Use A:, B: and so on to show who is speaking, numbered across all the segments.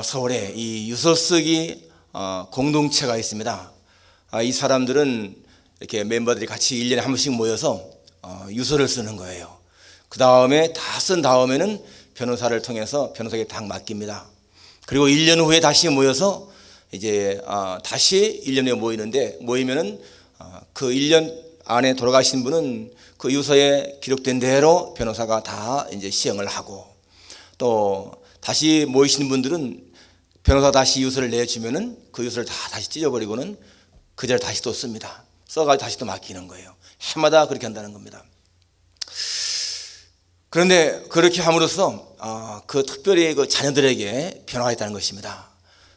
A: 서울에 이 유서 쓰기 공동체가 있습니다. 이 사람들은 이렇게 멤버들이 같이 1년에 한 번씩 모여서 유서를 쓰는 거예요. 그 다음에 다 쓴 다음에는 변호사를 통해서 변호사에게 딱 맡깁니다. 그리고 1년 후에 다시 모여서 이제 다시 1년 후에 모이면은 그 1년 안에 돌아가신 분은 그 유서에 기록된 대로 변호사가 다 이제 시행을 하고, 또 다시 모이신 분들은 변호사 다시 유서를 내주면은 그 유서를 다 다시 찢어버리고는 그 자리에 다시 또 씁니다. 써가지고 다시 또 맡기는 거예요. 해마다 그렇게 한다는 겁니다. 그런데 그렇게 함으로써 그 특별히 그 자녀들에게 변화가 있다는 것입니다.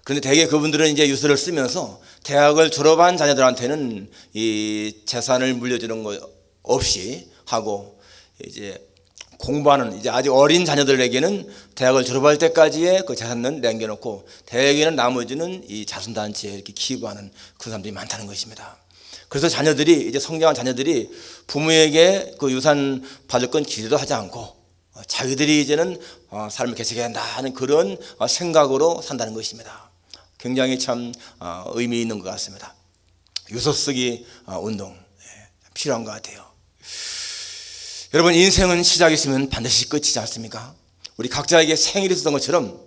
A: 그런데 대개 그분들은 이제 유서를 쓰면서 대학을 졸업한 자녀들한테는 이 재산을 물려주는 거 없이 하고, 이제 공부하는 이제 아주 어린 자녀들에게는 대학을 졸업할 때까지의 그 재산은 남겨놓고, 대개는 나머지는 이 자선단체에 이렇게 기부하는 그 사람들이 많다는 것입니다. 그래서 자녀들이 이제 성장한 자녀들이 부모에게 그 유산 받을 건 기대도 하지 않고 자기들이 이제는 삶을 개척해야 한다 하는 그런 생각으로 산다는 것입니다. 굉장히 참 의미 있는 것 같습니다. 유서 쓰기 운동 필요한 것 같아요. 여러분, 인생은 시작이 있으면 반드시 끝이지 않습니까? 우리 각자에게 생일이 있었던 것처럼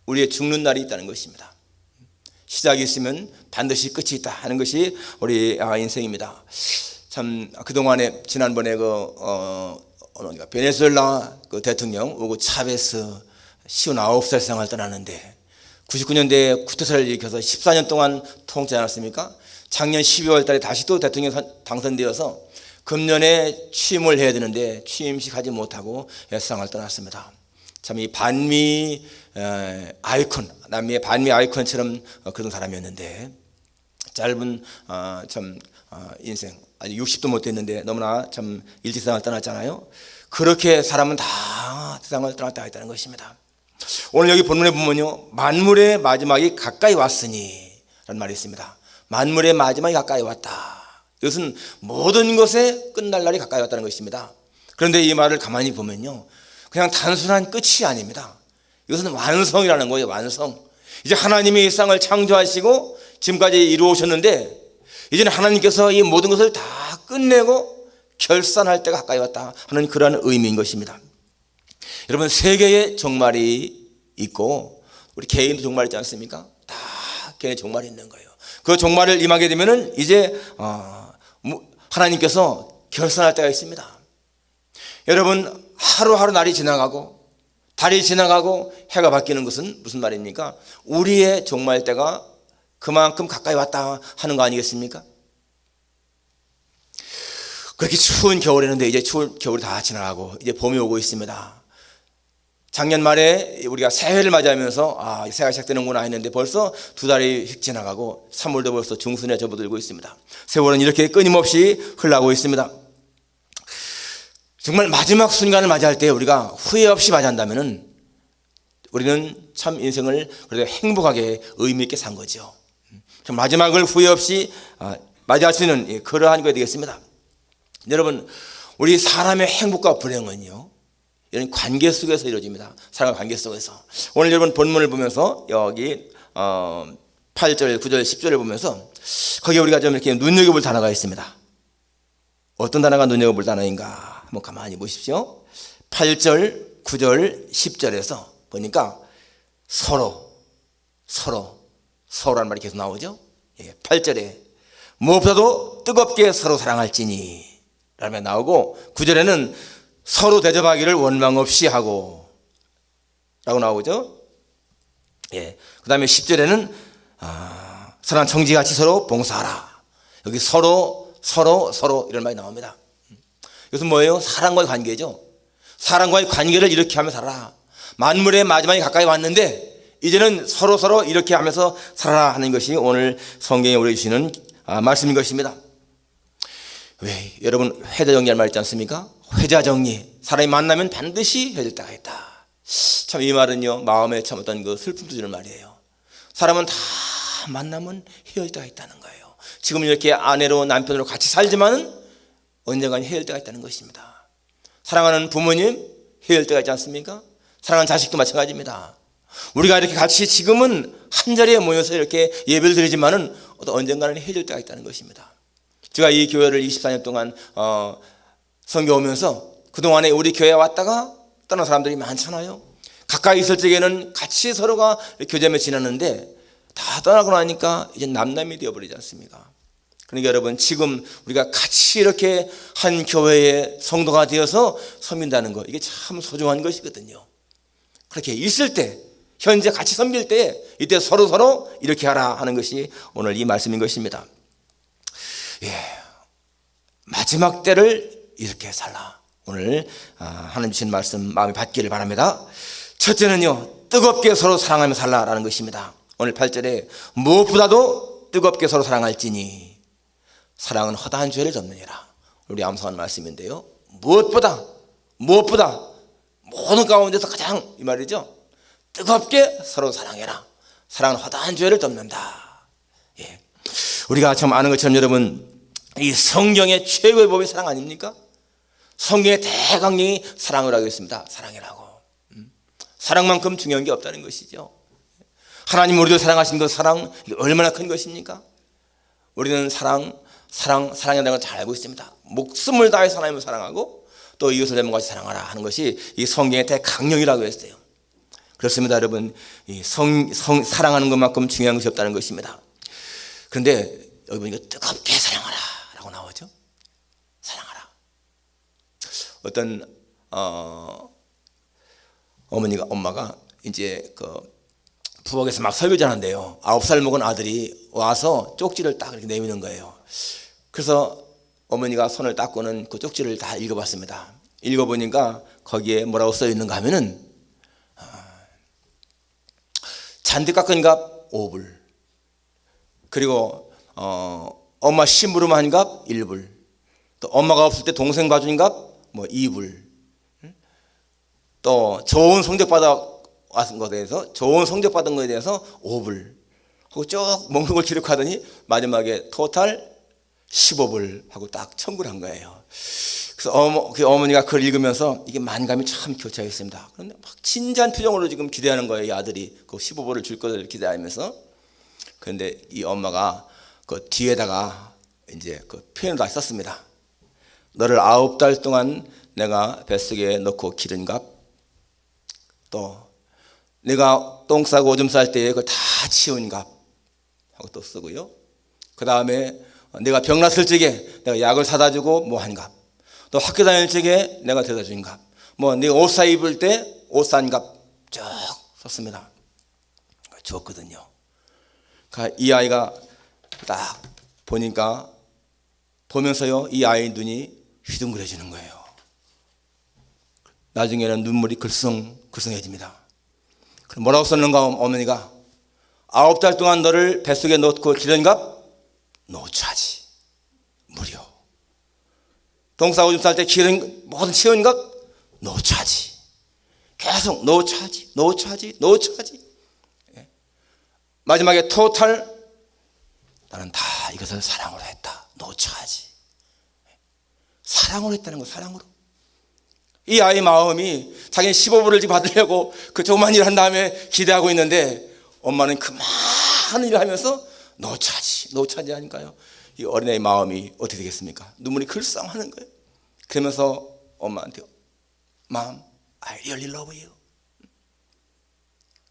A: 우리의 죽는 날이 있다는 것입니다. 시작이 있으면 반드시 끝이 있다 하는 것이 우리 인생입니다. 참 그동안에 지난번에 베네수엘라 그 대통령 우고 차베스 59살 세상을 떠나는데 99년대에 쿠데타를 일으켜서 14년 동안 통치하지 않았습니까? 작년 12월 달에 다시 또 대통령 당선되어서 금년에 취임을 해야 되는데 취임식 하지 못하고 세상을 떠났습니다. 참 이 반미 아이콘, 남미의 반미 아이콘처럼 그런 사람이었는데 짧은 인생, 아직 60도 못 됐는데 너무나 참 일찍 세상을 떠났잖아요. 그렇게 사람은 다 세상을 떠났다 했다는 것입니다. 오늘 여기 본문에 보면요, 만물의 마지막이 가까이 왔으니 라는 말이 있습니다. 만물의 마지막이 가까이 왔다. 이것은 모든 것의 끝날 날이 가까이 왔다는 것입니다. 그런데 이 말을 가만히 보면요, 그냥 단순한 끝이 아닙니다. 이것은 완성이라는 거예요. 완성. 이제 하나님이 이 세상을 창조하시고 지금까지 이루어오셨는데 이제는 하나님께서 이 모든 것을 다 끝내고 결산할 때가 가까이 왔다 하는 그러한 의미인 것입니다. 여러분, 세계의 종말이 있고 우리 개인도 종말이 있지 않습니까? 다 개인의 종말이 있는 거예요. 그 종말을 임하게 되면은 이제 하나님께서 결산할 때가 있습니다. 여러분, 하루하루 날이 지나가고 달이 지나가고 해가 바뀌는 것은 무슨 말입니까? 우리의 종말 때가 그만큼 가까이 왔다 하는 거 아니겠습니까? 그렇게 추운 겨울이었는데 이제 추운 겨울이 다 지나가고 이제 봄이 오고 있습니다. 작년 말에 우리가 새해를 맞이하면서 새해가 시작되는구나 했는데 벌써 2달이 휙 지나가고 3월도 벌써 중순에 접어들고 있습니다. 세월은 이렇게 끊임없이 흘러가고 있습니다. 정말 마지막 순간을 맞이할 때 우리가 후회 없이 맞이한다면 우리는 참 인생을 그래도 행복하게 의미 있게 산 거죠. 마지막을 후회 없이 맞이할 수 있는 그러한 것이 되겠습니다. 여러분, 우리 사람의 행복과 불행은요, 이런 관계 속에서 이루어집니다. 사람의 관계 속에서. 오늘 여러분 본문을 보면서 여기 8절, 9절, 10절을 보면서 거기에 우리가 좀 이렇게 눈여겨볼 단어가 있습니다. 어떤 단어가 눈여겨볼 단어인가 한번 가만히 보십시오. 8절, 9절, 10절에서 보니까 서로라는 말이 계속 나오죠. 8절에 무엇보다도 뜨겁게 서로 사랑할지니 라면 나오고, 9절에는 서로 대접하기를 원망 없이 하고 라고 나오죠. 그 다음에 10절에는 선한 청지같이 서로 봉사하라. 여기 서로 이런 말이 나옵니다. 이것은 뭐예요? 사랑과의 관계죠. 사랑과의 관계를 이렇게 하며 살아라. 만물의 마지막이 가까이 왔는데 이제는 서로 이렇게 하면서 살아라 하는 것이 오늘 성경에 우리 주시는 말씀인 것입니다. 왜? 여러분, 회자정리할 말 있지 않습니까? 회자정리. 사람이 만나면 반드시 헤어질 때가 있다. 참 이 말은요, 마음에 참 어떤 그 슬픔도 주는 말이에요. 사람은 다 만나면 헤어질 때가 있다는 거예요. 지금 이렇게 아내로 남편으로 같이 살지만은 언젠간 헤어질 때가 있다는 것입니다. 사랑하는 부모님 헤어질 때가 있지 않습니까? 사랑하는 자식도 마찬가지입니다. 우리가 이렇게 같이 지금은 한 자리에 모여서 이렇게 예배를 드리지만은 언젠가는 헤어질 때가 있다는 것입니다. 제가 이 교회를 24년 동안 섬겨오면서 그동안에 우리 교회에 왔다가 떠난 사람들이 많잖아요. 가까이 있을 적에는 같이 서로가 교제하며 지냈는데 다 떠나고 나니까 이제 남남이 되어버리지 않습니까? 그러니까 여러분, 지금 우리가 같이 이렇게 한 교회의 성도가 되어서 섬긴다는 거, 이게 참 소중한 것이거든요. 그렇게 있을 때, 현재 같이 섬길 때 이때 서로 이렇게 하라 하는 것이 오늘 이 말씀인 것입니다. 마지막 때를 이렇게 살라. 오늘 하나님 주신 말씀 마음에 받기를 바랍니다. 첫째는요, 뜨겁게 서로 사랑하며 살라라는 것입니다. 오늘 8절에 무엇보다도 뜨겁게 서로 사랑할지니 사랑은 허다한 죄를 덮느니라. 우리 암송한 말씀인데요, 무엇보다 모든 가운데서 가장, 이 말이죠, 뜨겁게 서로 사랑해라. 사랑은 허다한 죄를 덮는다. 우리가 참 아는 것처럼 여러분, 이 성경의 최고의 법이 사랑 아닙니까? 성경의 대강령이 사랑을 하고 있습니다. 사랑이라고. 사랑만큼 중요한 게 없다는 것이죠. 하나님 우리를 사랑하신 그 사랑, 이게 얼마나 큰 것입니까? 우리는 사랑이라는 걸 잘 알고 있습니다. 목숨을 다해서 하나님을 사랑하고 또 이웃을 내 몸같이 사랑하라 하는 것이 이 성경의 대강령이라고 했어요. 그렇습니다, 여러분. 이 사랑하는 것만큼 중요한 것이 없다는 것입니다. 그런데 여기 보니까 뜨겁게 사랑하라 라고 나오죠. 사랑하라. 어떤 엄마가 이제 그 부엌에서 막 설거지를 하는데요, 9살 먹은 아들이 와서 쪽지를 딱 이렇게 내미는 거예요. 그래서 어머니가 손을 닦고는 그 쪽지를 다 읽어봤습니다. 읽어보니까 거기에 뭐라고 써 있는가 하면은 잔디 깎은 값 5불, 그리고 엄마 심부름한 값 1불, 또 엄마가 없을 때 동생 봐준 값 2불, 또 좋은 성적 받은 거에 대해서 5불 하고 쭉 먹는 걸 기록하더니 마지막에 토탈 15불 하고 딱 청구를 한 거예요. 그래서 그 어머니가 그걸 읽으면서 이게 만감이 참 교차했습니다. 그런데 막 진지한 표정으로 지금 기대하는 거예요. 이 아들이 그 15불을 줄 것을 기대하면서. 그런데 이 엄마가 그 뒤에다가 이제 그 표현을 다 썼습니다. 너를 9달 동안 내가 뱃속에 넣고 기른 값, 또 내가 똥 싸고 오줌 쌀 때에 그걸 다 치운 값 하고 또 쓰고요. 그 다음에 내가 병났을 적에 내가 약을 사다 주고 뭐 한 값, 또 학교 다닐 적에 내가 데려다 준 값, 내가 옷 사 입을 때 옷 산 값 쭉 썼습니다. 줬거든요. 그러니까 이 아이가 딱 보면서요, 이 아이 눈이 휘둥그레지는 거예요. 나중에는 눈물이 글썽글썽해집니다. 그럼 뭐라고 썼는가? 어머니가 9달 동안 너를 뱃속에 넣고 기른 값 노차지, 무료. 똥 싸고 오줌 쌀 때 기른 모든 치운 값 노차지. 계속 노차지. 마지막에 토탈, 나는 다 이것을 사랑으로 했다. 노차지. 사랑으로 했다는 거, 사랑으로. 이 아이 마음이 자기는 15불을 받으려고 그 조그만 일을 한 다음에 기대하고 있는데 엄마는 그 많은 일을 하면서 노차지 하니까요, 이 어린애의 마음이 어떻게 되겠습니까? 눈물이 글썽하는 거예요. 그러면서 엄마한테 Mom, I really love you.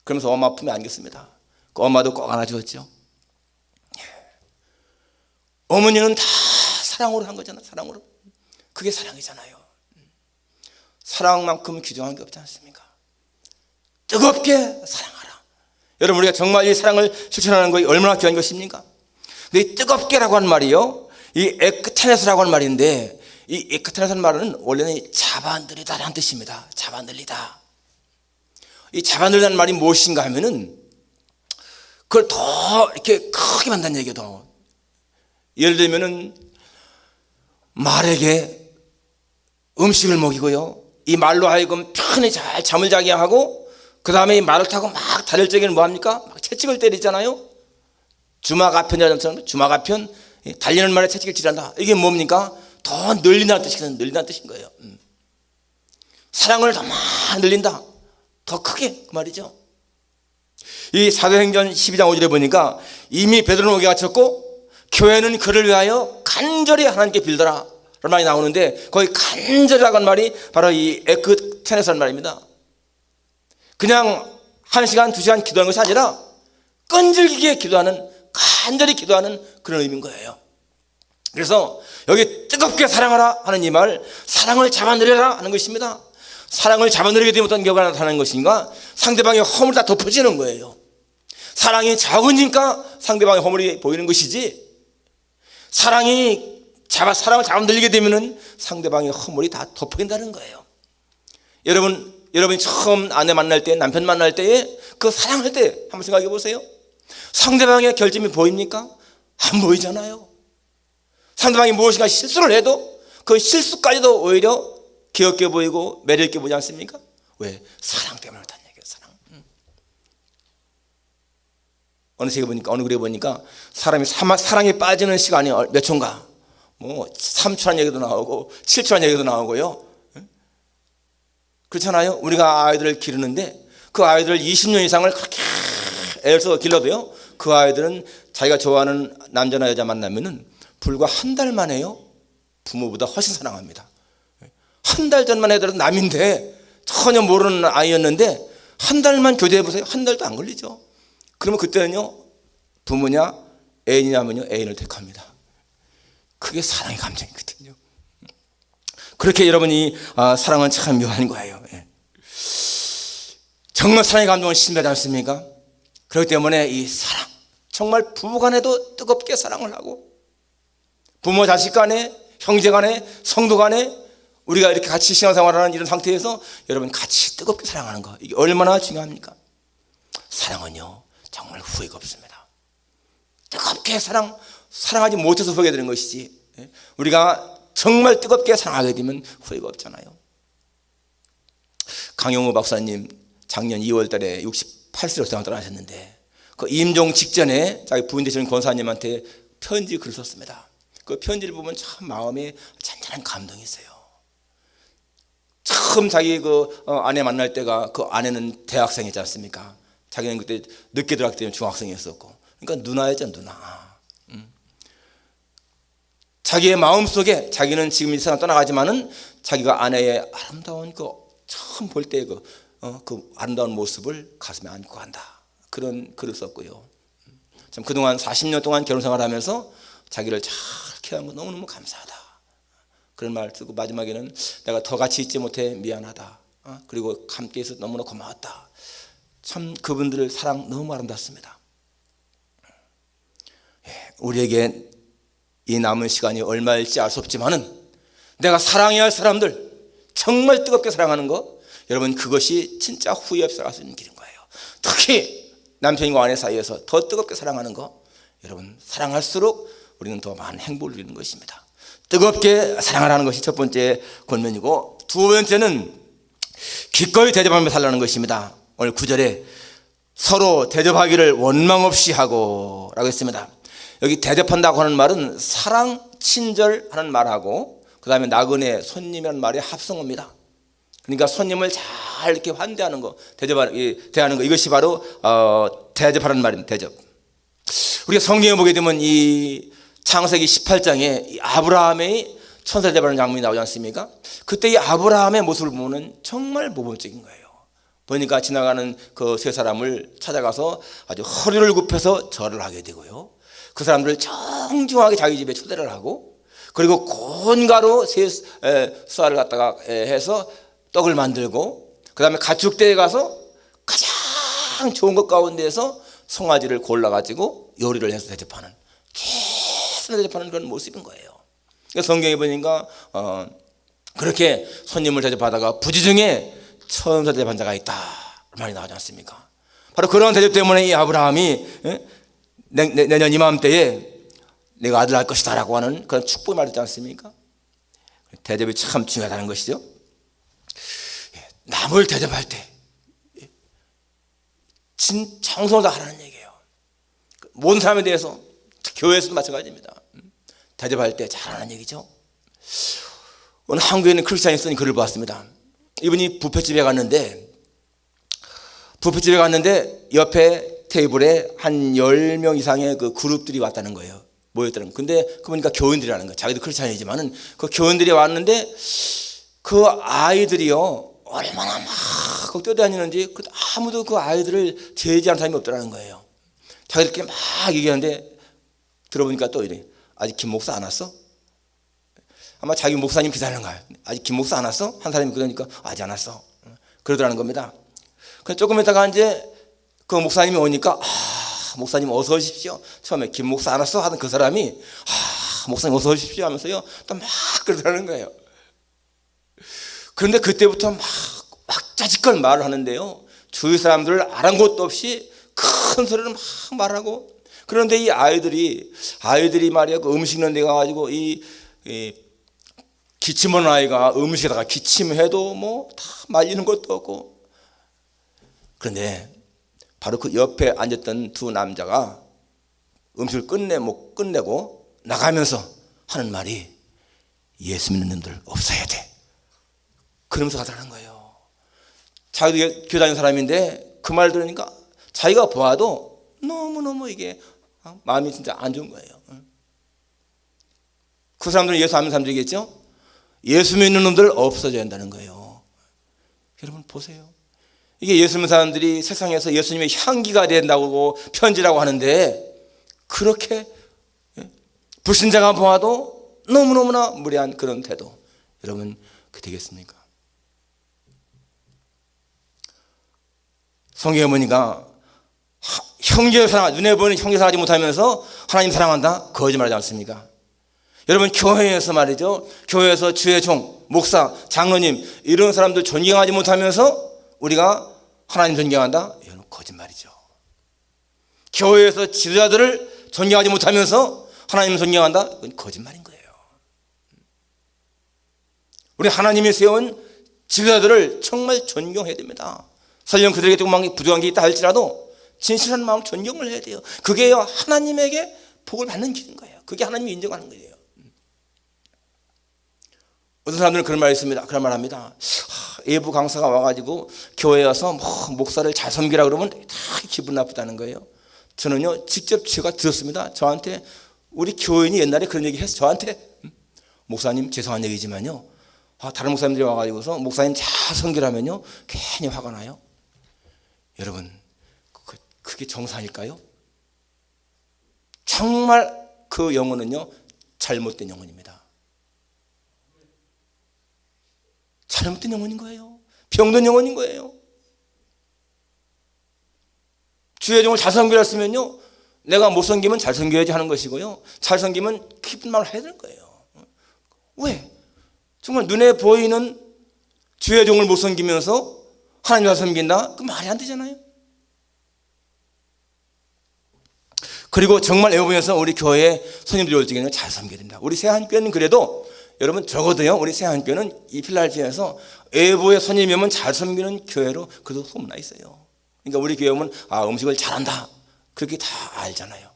A: 그러면서 엄마 품에 안겼습니다. 그 엄마도 꼭 안아주었죠. 어머니는 다 사랑으로 한 거잖아요. 사랑으로. 그게 사랑이잖아요. 사랑만큼 귀중한 게 없지 않습니까? 뜨겁게 사랑하라. 여러분, 우리가 정말 이 사랑을 실천하는 것이 얼마나 귀한 것입니까? 근데 이 뜨겁게라고 하는 말이요, 이 에크타네스라고 하는 말인데, 이 에크타네스라는 말은 원래는 잡아늘리다라는 뜻입니다. 잡아늘리다. 이 잡아늘리다는 말이 무엇인가 하면은 그걸 더 이렇게 크게 만든다는 얘기예요. 더. 예를 들면은 말에게 음식을 먹이고요, 이 말로 하여금 편히 잘 잠을 자게 하고, 그 다음에 이 말을 타고 막 다닐 적에는 뭐합니까? 막 채찍을 때리잖아요. 주마가편이라는 주마가편, 달리는 말에 채찍을 찌른다. 이게 뭡니까? 더 늘린다는 뜻인 거예요. 사랑을 더 많이 늘린다, 더 크게, 그 말이죠. 이 사도행전 12장 5절에 보니까 이미 베드로는 옥에 갇혔고 교회는 그를 위하여 간절히 하나님께 빌더라 라는 말이 나오는데, 거기 간절이라는 말이 바로 이 에크테네스라는 말입니다. 그냥 1시간 2시간 기도하는 것이 아니라 끈질기게 기도하는, 간절히 기도하는 그런 의미인 거예요. 그래서 여기 뜨겁게 사랑하라 하는 이 말, 사랑을 잡아내려라 하는 것입니다. 사랑을 잡아내리게 되면 어떤 결과가 나타나는 것인가? 상대방의 허물이 다 덮어지는 거예요. 사랑이 적으니까 상대방의 허물이 보이는 것이지, 사랑을 잡아들이게 되면 상대방의 허물이 다 덮어진다는 거예요. 여러분이 처음 아내 만날 때, 남편 만날 때에 그 사랑할 때 한번 생각해 보세요. 상대방의 결점이 보입니까? 안 보이잖아요. 상대방이 무엇인가 실수를 해도 그 실수까지도 오히려 귀엽게 보이고 매력있게 보지 않습니까? 왜? 사랑 때문에 그렇다는 얘기예요. 사랑. 어느 글에 보니까 사람이 사랑에 빠지는 시간이 몇 초인가? 뭐 3초란 얘기도 나오고 7초란 얘기도 나오고요. 그렇잖아요. 우리가 아이들을 기르는데 그 아이들을 20년 이상을 그렇게 애써 길러도요, 그 아이들은 자기가 좋아하는 남자나 여자 만나면은 불과 한 달 만에요, 부모보다 훨씬 사랑합니다. 한 달 전만 해도 남인데, 전혀 모르는 아이였는데 한 달만 교제해보세요. 한 달도 안 걸리죠. 그러면 그때는요, 부모냐 애인이냐면요, 애인을 택합니다. 그게 사랑의 감정이거든요. 그렇게 여러분이 사랑은 참 묘한 거예요. 정말 사랑의 감정은 신비하지 않습니까? 그렇기 때문에 이 사랑, 정말 부부간에도 뜨겁게 사랑을 하고, 부모 자식 간에, 형제 간에, 성도 간에 우리가 이렇게 같이 신앙생활하는 이런 상태에서 여러분 같이 뜨겁게 사랑하는 거, 이게 얼마나 중요합니까? 사랑은요 정말 후회가 없습니다. 뜨겁게 사랑하지 못해서 후회가 되는 것이지, 우리가 정말 뜨겁게 사랑하게 되면 후회가 없잖아요. 강용우 박사님 작년 2월 달에 68세로 세상을 떠나셨는데, 그 임종 직전에 자기 부인 되시는 권사님한테 편지 글을 썼습니다. 그 편지를 보면 참 마음에 잔잔한 감동이 있어요. 처음 자기 아내 만날 때가, 그 아내는 대학생이지 않습니까? 자기는 그때 늦게 들어갔기 때문에 중학생이었었고, 그러니까 누나였죠, 누나. 자기의 마음속에 자기는 지금 이 세상 떠나가지만은 자기가 아내의 아름다운 처음 볼 때 그 아름다운 모습을 가슴에 안고 간다, 그런 글을 썼고요. 참 그동안 40년 동안 결혼 생활하면서 자기를 잘 케어한 거 너무너무 감사하다, 그런 말 쓰고, 마지막에는 내가 더 같이 있지 못해 미안하다, 그리고 함께 있어서 너무나 고마웠다. 참 그분들의 사랑 너무 아름답습니다. 우리에게 이 남은 시간이 얼마일지 알 수 없지만은 내가 사랑해야 할 사람들, 정말 뜨겁게 사랑하는 거, 여러분 그것이 진짜 후회 없이 갈 수 있는 길인 거예요. 특히 남편과 아내 사이에서 더 뜨겁게 사랑하는 거, 여러분 사랑할수록 우리는 더 많은 행복을 누리는 것입니다. 뜨겁게 사랑하라는 것이 첫 번째 권면이고, 두 번째는 기꺼이 대접하며 살라는 것입니다. 오늘 9절에 서로 대접하기를 원망 없이 하고 라고 했습니다. 여기 대접한다고 하는 말은 사랑, 친절하는 말하고 그 다음에 나그네, 손님이라는 말의 합성어입니다. 그러니까 손님을 잘 이렇게 환대하는 거, 대하는 거, 이것이 바로 대접하는 말입니다. 대접. 우리가 성경에 보게 되면 이 창세기 18장에 아브라함의 천사 대접하는 장면이 나오지 않습니까? 그때 이 아브라함의 모습을 보면 정말 모범적인 거예요. 보니까 지나가는 그 세 사람을 찾아가서 아주 허리를 굽혀서 절을 하게 되고요, 그 사람들을 정중하게 자기 집에 초대를 하고, 그리고 곤가로 쌀을 갖다가 해서 떡을 만들고, 그 다음에 가축대에 가서 가장 좋은 것 가운데에서 송아지를 골라가지고 요리를 해서 대접하는, 계속 대접하는 그런 모습인 거예요. 성경에 보니까 그렇게 손님을 대접하다가 부지 중에 천사 대접한 자가 있다 말이 나오지 않습니까? 바로 그런 대접 때문에 이 아브라함이 내년 이맘때에 내가 아들 낳을 것이다 라고 하는 그런 축복이 말했지 않습니까? 대접이 참 중요하다는 것이죠. 남을 대접할 때 정성을 다하라는 얘기예요. 모든 사람에 대해서, 교회에서도 마찬가지입니다. 대접할 때 잘하는 얘기죠. 오늘 한국에 있는 크리스찬이 쓴 글을 봤습니다. 이분이 뷔페집에 갔는데 뷔페집에 갔는데 옆에 테이블에 한 10명 이상의 그 그룹들이 왔다는 거예요. 모였다는 거예요. 근데 그 보니까 교인들이라는 거예요. 자기도 크리스찬이지만은 그 교인들이 왔는데 그 아이들이요 얼마나 막 뛰어다니는지 아무도 그 아이들을 제지하는 사람이 없더라는 거예요. 자기들끼리 막 얘기하는데 들어보니까 또 이래. 아직 김 목사 안 왔어? 아마 자기 목사님 기다리는 거야. 아직 김 목사 안 왔어? 한 사람이 그러니까 아직 안 왔어. 그러더라는 겁니다. 그래서 조금 있다가 이제 그 목사님이 오니까 목사님 어서 오십시오. 처음에 김 목사 안 왔어? 하던 그 사람이 목사님 어서 오십시오 하면서요 또 막 그러더라는 거예요. 그런데 그때부터 막 자지껄 말을 하는데요. 주위 사람들을 아랑곳도 없이 큰 소리로 막 말하고 그런데 이 아이들이 말이야 그 음식 있는 데 가가지고 이 기침 오는 아이가 음식에다가 기침해도 뭐 다 말리는 것도 없고 그런데 바로 그 옆에 앉았던 두 남자가 음식을 끝내고 나가면서 하는 말이 예수 믿는 놈들 없어야 돼. 그러면서 가더라는 거예요. 자기도 교회 다니는 사람인데 그 말 들으니까 자기가 보아도 너무너무 이게 마음이 진짜 안 좋은 거예요. 그 사람들은 예수 안 믿는 사람들이겠죠? 예수 믿는 놈들 없어져야 한다는 거예요. 여러분 보세요. 이게 예수 믿는 사람들이 세상에서 예수님의 향기가 된다고 편지라고 하는데 그렇게 불신자가 보아도 너무너무나 무례한 그런 태도. 여러분 그 되겠습니까? 성경 어머니가 형제를 눈에 보이는 형제 사랑하지 못하면서 하나님 사랑한다? 거짓말하지 않습니까? 여러분 교회에서 말이죠. 교회에서 주의 종, 목사, 장로님 이런 사람들 존경하지 못하면서 우리가 하나님 존경한다? 이건 거짓말이죠. 교회에서 지도자들을 존경하지 못하면서 하나님 존경한다? 이건 거짓말인 거예요. 우리 하나님이 세운 지도자들을 정말 존경해야 됩니다. 설령 그들에게 조금만 부족한 게 있다 할지라도 진실한 마음 존경을 해야 돼요. 그게 하나님에게 복을 받는 길인 거예요. 그게 하나님이 인정하는 거예요. 어떤 사람들은 그런 말이 있습니다. 그런 말 합니다. 예부 강사가 와가지고 교회에 와서 목사를 잘 섬기라 그러면 다 기분 나쁘다는 거예요. 저는요 직접 제가 들었습니다. 저한테 우리 교인이 옛날에 그런 얘기 했어. 저한테 목사님 죄송한 얘기지만요 다른 목사님들이 와가지고서 목사님 잘 섬기라면요 괜히 화가 나요. 여러분 그게 정상일까요? 정말 그 영혼은요 잘못된 영혼입니다. 잘못된 영혼인 거예요. 병든 영혼인 거예요. 주의 종을 잘 섬기라 했으면요 내가 못 섬기면 잘 섬겨야지 하는 것이고요 잘 섬기면 기쁜 말을 해야 되는 거예요. 왜? 정말 눈에 보이는 주의 종을 못 섬기면서 하나님을 섬긴다? 그 말이 안 되잖아요. 그리고 정말 애호보면서 우리 교회에 손님들이 올 적에는 잘 섬겨야 된다. 우리 새한교회는 그래도 여러분 적어도요 우리 새한교회는 이 필라델피아에서 애호보의 손님이 오면 잘 섬기는 교회로 그래도 소문나 있어요. 그러니까 우리 교회 오면 음식을 잘한다 그렇게 다 알잖아요.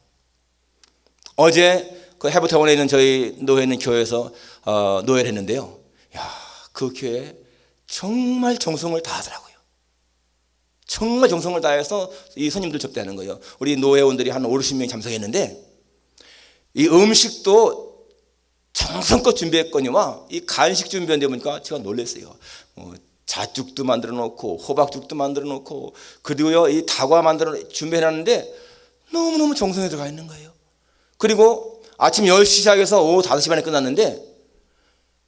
A: 어제 그 해부타운에 있는 저희 노회 있는 교회에서 노회를 했는데요. 그 교회 정말 정성을 다하더라고요. 정말 정성을 다해서 이 손님들 접대하는 거예요. 우리 노회원들이 한 50명이 참석했는데 이 음식도 정성껏 준비했거니와 이 간식 준비하는데 보니까 제가 놀랐어요. 자죽도 만들어 놓고 호박죽도 만들어 놓고 그리고요 이 다과 만들어 준비해놨는데 너무너무 정성이 들어가 있는 거예요. 그리고 아침 10시 시작해서 오후 5시 반에 끝났는데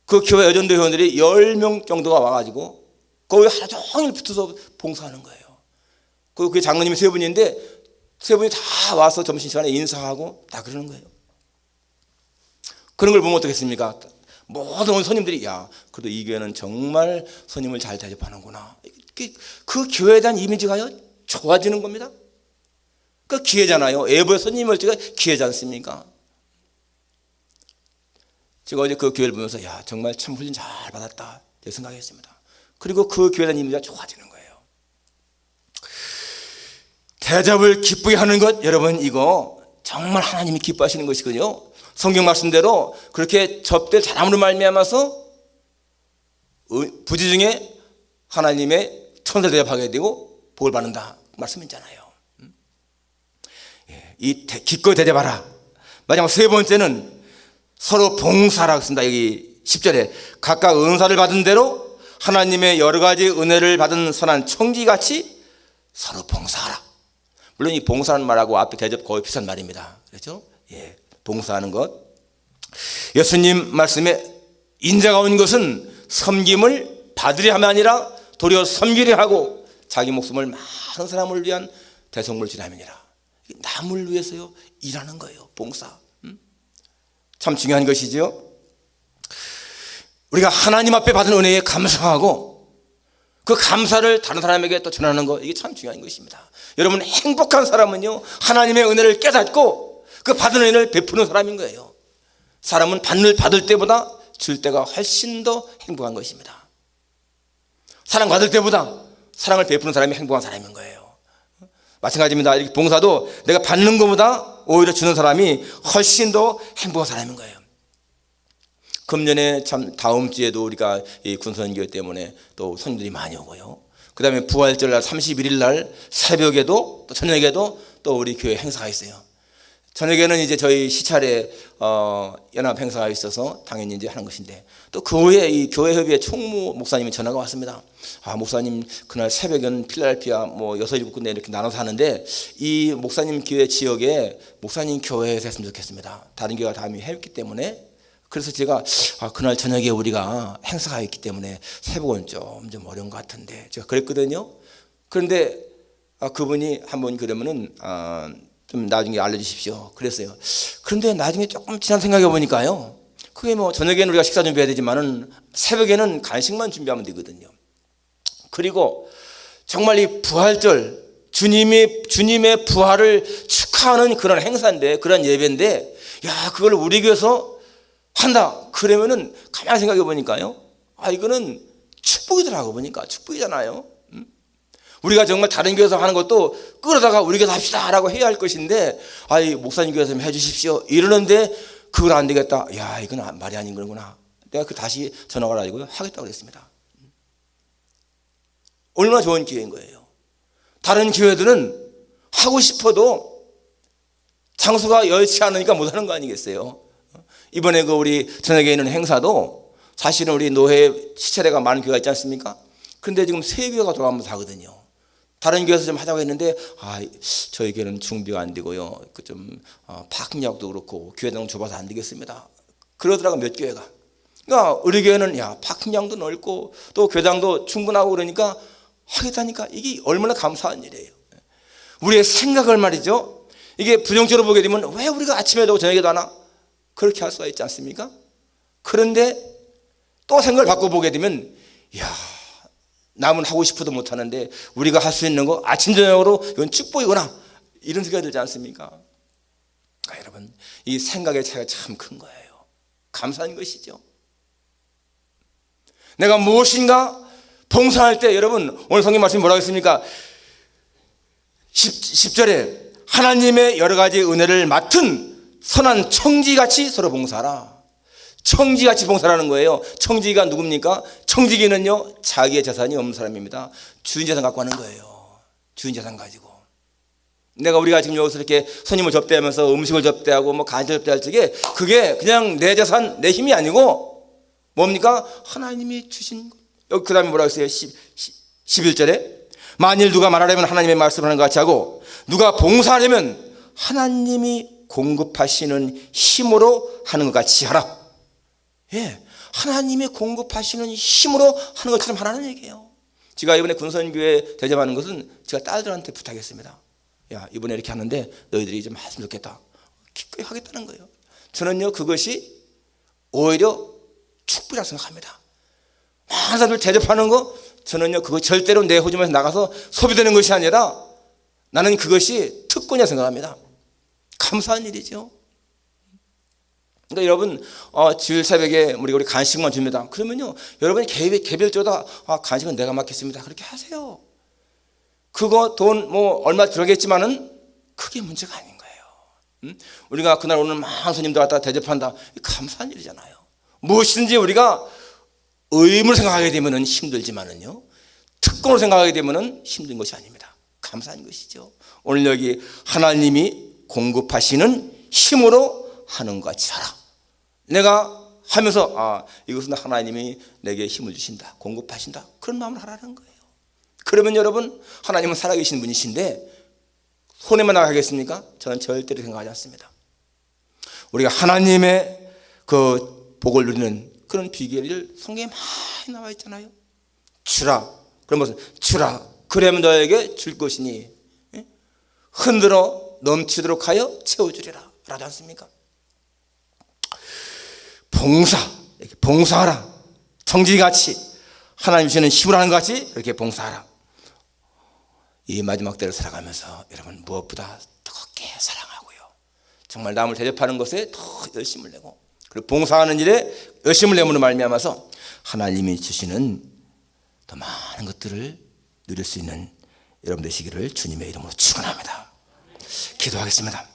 A: 그 교회 여전도 회원들이 10명 정도가 와가지고 거기 하루 종일 붙어서 봉사하는 거예요. 그 장로님이 세 분인데 세 분이 다 와서 점심시간에 인사하고 다 그러는 거예요. 그런 걸 보면 어떻겠습니까? 모든 손님들이 그래도 이 교회는 정말 손님을 잘 대접하는구나. 그 교회에 대한 이미지가요 좋아지는 겁니다. 그 기회잖아요. 애부의 손님을 제가 기회지 않습니까? 제가 어제 그 교회를 보면서 정말 참 훈련 잘 받았다 생각했습니다. 그리고 그 교회에 대한 이미지가 좋아지는 거예요. 대접을 기쁘게 하는 것 여러분 이거 정말 하나님이 기뻐하시는 것이거든요. 성경 말씀대로 그렇게 접대 잘함으로 말미암아서 부지 중에 하나님의 천사를 대접하게 되고 복을 받는다 말씀이잖아요. 이 기꺼이 대접하라. 마지막 세 번째는 서로 봉사라고 쓴다. 여기 10절에 각각 은사를 받은 대로 하나님의 여러 가지 은혜를 받은 선한 청지같이 서로 봉사하라. 물론 이 봉사하는 말하고 앞에 대접 거의 비슷한 말입니다. 그렇죠? 예, 봉사하는 것. 예수님 말씀에 인자가 온 것은 섬김을 받으려 함이 아니라 도리어 섬기려 하고 자기 목숨을 많은 사람을 위한 대속물 지남이니라. 남을 위해서요 일하는 거예요. 봉사. 참 중요한 것이죠. 우리가 하나님 앞에 받은 은혜에 감사하고 그 감사를 다른 사람에게 또 전하는 거, 이게 참 중요한 것입니다. 여러분, 행복한 사람은요 하나님의 은혜를 깨닫고 그 받은 은혜를 베푸는 사람인 거예요. 사람은 받을 때보다 줄 때가 훨씬 더 행복한 것입니다. 사랑받을 때보다 사랑을 베푸는 사람이 행복한 사람인 거예요. 마찬가지입니다. 이렇게 봉사도 내가 받는 것보다 오히려 주는 사람이 훨씬 더 행복한 사람인 거예요. 금년에 참 다음 주에도 우리가 이 군선교회 때문에 또 손님들이 많이 오고요. 그 다음에 부활절 날 31일 날 새벽에도 또 저녁에도 또 우리 교회 행사가 있어요. 저녁에는 이제 저희 시찰에 연합 행사가 있어서 당연히 이제 하는 것인데, 또 그 후에 이 교회협의회 총무 목사님이 전화가 왔습니다. 목사님, 그날 새벽은 필라델피아 뭐 6, 7군데 이렇게 나눠서 하는데 이 목사님 교회 지역에 목사님 교회에서 했으면 좋겠습니다. 다른 교회가 다 했기 때문에. 그래서 제가 그날 저녁에 우리가 행사가 있기 때문에 새벽은 좀 어려운 것 같은데 제가 그랬거든요. 그런데 그분이 한번 그러면은 좀 나중에 알려주십시오 그랬어요. 그런데 나중에 조금 지난 생각해 보니까요, 그게 뭐 저녁에는 우리가 식사 준비해야 되지만은 새벽에는 간식만 준비하면 되거든요. 그리고 정말 이 부활절, 주님의 부활을 축하하는 그런 행사인데, 그런 예배인데, 그걸 우리 교회에서 한다 그러면은 가만히 생각해 보니까요, 이거는 축복이더라고. 보니까 축복이잖아요. 우리가 정말 다른 교회에서 하는 것도 끌어다가 우리 교회에서 합시다 라고 해야 할 것인데, 목사님 교회에서 해 주십시오 이러는데 그걸 안 되겠다. 이건 말이 아닌 거구나. 내가 다시 전화가 가지고 하겠다고 그랬습니다. 얼마나 좋은 기회인 거예요. 다른 교회들은 하고 싶어도 장소가 여의치 않으니까 못하는 거 아니겠어요. 이번에 우리 저녁에 있는 행사도 사실은 우리 노회 시찰회가 많은 교회가 있지 않습니까? 그런데 지금 3교회가 돌아가면서 하거든요. 다른 교회에서 좀 하자고 했는데 저희 교회는 중비가 안 되고요, 파킹약도 그렇고 교회당 좁아서 안 되겠습니다 그러더라고. 몇 교회가. 그러니까 우리 교회는 파킹량도 넓고 또 교당도 충분하고 그러니까 하겠다니까. 이게 얼마나 감사한 일이에요. 우리의 생각을 말이죠, 이게 부정적으로 보게 되면 왜 우리가 아침에도 저녁에도 하나, 그렇게 할 수가 있지 않습니까? 그런데 또 생각을 바꿔보게 되면 남은 하고 싶어도 못하는데 우리가 할 수 있는 거 아침 저녁으로 이건 축복이구나, 이런 생각이 들지 않습니까? 여러분, 이 생각의 차이가 참 큰 거예요. 감사한 것이죠. 내가 무엇인가 봉사할 때, 여러분 오늘 성경 말씀이 뭐라고 했습니까? 10절에 하나님의 여러 가지 은혜를 맡은 선한 청지같이 서로 봉사하라. 청지같이 봉사라는 거예요. 청지기가 누굽니까? 청지기는요 자기의 재산이 없는 사람입니다. 주인 재산 갖고 하는 거예요. 주인 재산 가지고. 우리가 지금 여기서 이렇게 손님을 접대하면서 음식을 접대하고 뭐 간식을 접대할 적에 그게 그냥 내 재산, 내 힘이 아니고 뭡니까? 하나님이 주신 것. 여기 그 다음에 뭐라고 했어요? 11절에 만일 누가 말하려면 하나님의 말씀을 하는 것 같이 하고, 누가 봉사하려면 하나님이 공급하시는 힘으로 하는 것 같이 하라. 하나님이 공급하시는 힘으로 하는 것처럼 하라는 얘기예요. 제가 이번에 군선교회 대접하는 것은 제가 딸들한테 부탁했습니다. 이번에 이렇게 하는데 너희들이 좀 했으면 좋겠다. 기꺼이 하겠다는 거예요. 저는요 그것이 오히려 축복이라고 생각합니다. 많은 사람들 대접하는 거, 저는요 그거 절대로 내 호주머니에서 나가서 소비되는 것이 아니라 나는 그것이 특권이라고 생각합니다. 감사한 일이죠. 그러니까 여러분, 주일 새벽에 우리 간식만 줍니다. 그러면요 여러분이 개별적으로 간식은 내가 맡겠습니다 그렇게 하세요. 그거 돈 얼마 들어가겠지만은 그게 문제가 아닌 거예요. 우리가 그날 오는 많은 손님들 갖다 대접한다, 감사한 일이잖아요. 무엇이든지 우리가 의무를 생각하게 되면은 힘들지만은요, 특권으로 생각하게 되면 힘든 것이 아닙니다. 감사한 것이죠. 오늘 여기 하나님이 공급하시는 힘으로 하는 것 같이 하라. 내가 하면서 이것은 하나님이 내게 힘을 주신다, 공급하신다, 그런 마음을 하라는 거예요. 그러면 여러분, 하나님은 살아계신 분이신데 손해만 나가겠습니까? 저는 절대로 생각하지 않습니다. 우리가 하나님의 그 복을 누리는 그런 비결을 성경에 많이 나와 있잖아요. 주라. 그런 것은 주라. 그러면 너에게 줄 것이니 흔들어 넘치도록 하여 채워주리라. 라지 않습니까? 봉사하라. 정직이같이 하나님 주시는 힘을 하는 것 같이 이렇게 봉사하라. 이 마지막 때를 살아가면서 여러분 무엇보다 뜨겁게 사랑하고요, 정말 남을 대접하는 것에 더 열심을 내고, 그리고 봉사하는 일에 열심을 내므로 말미암아서 하나님이 주시는 더 많은 것들을 누릴 수 있는 여러분 되시기를 주님의 이름으로 축원합니다. 기도하겠습니다.